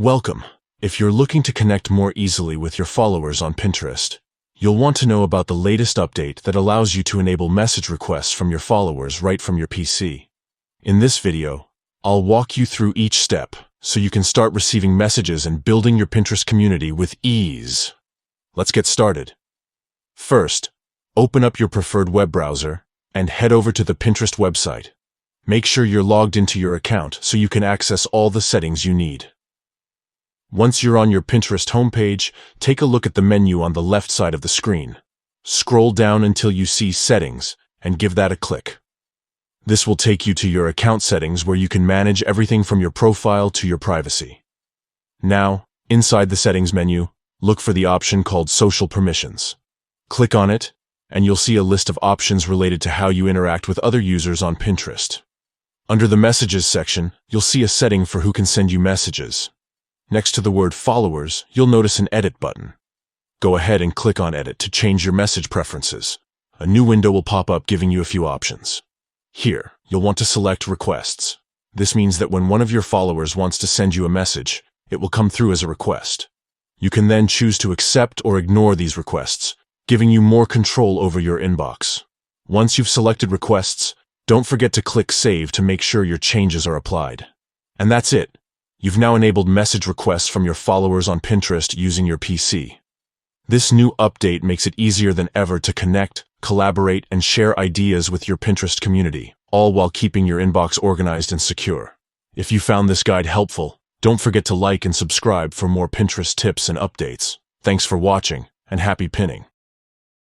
Welcome. If you're looking to connect more easily with your followers on Pinterest, you'll want to know about the latest update that allows you to enable message requests from your followers right from your PC. In this video, I'll walk you through each step so you can start receiving messages and building your Pinterest community with ease. Let's get started. First, open up your preferred web browser and head over to the Pinterest website. Make sure you're logged into your account so you can access all the settings you need. Once you're on your Pinterest homepage, take a look at the menu on the left side of the screen. Scroll down until you see Settings and give that a click. This will take you to your account settings where you can manage everything from your profile to your privacy. Now, inside the Settings menu, look for the option called Social Permissions. Click on it, and you'll see a list of options related to how you interact with other users on Pinterest. Under the Messages section, you'll see a setting for who can send you messages. Next to the word Followers, you'll notice an Edit button. Go ahead and click on Edit to change your message preferences. A new window will pop up giving you a few options. Here, you'll want to select Requests. This means that when one of your followers wants to send you a message, it will come through as a request. You can then choose to accept or ignore these requests, giving you more control over your inbox. Once you've selected Requests, don't forget to click Save to make sure your changes are applied. And that's it. You've now enabled message requests from your followers on Pinterest using your PC. This new update makes it easier than ever to connect, collaborate, and share ideas with your Pinterest community, all while keeping your inbox organized and secure. If you found this guide helpful, don't forget to like and subscribe for more Pinterest tips and updates. Thanks for watching, and happy pinning.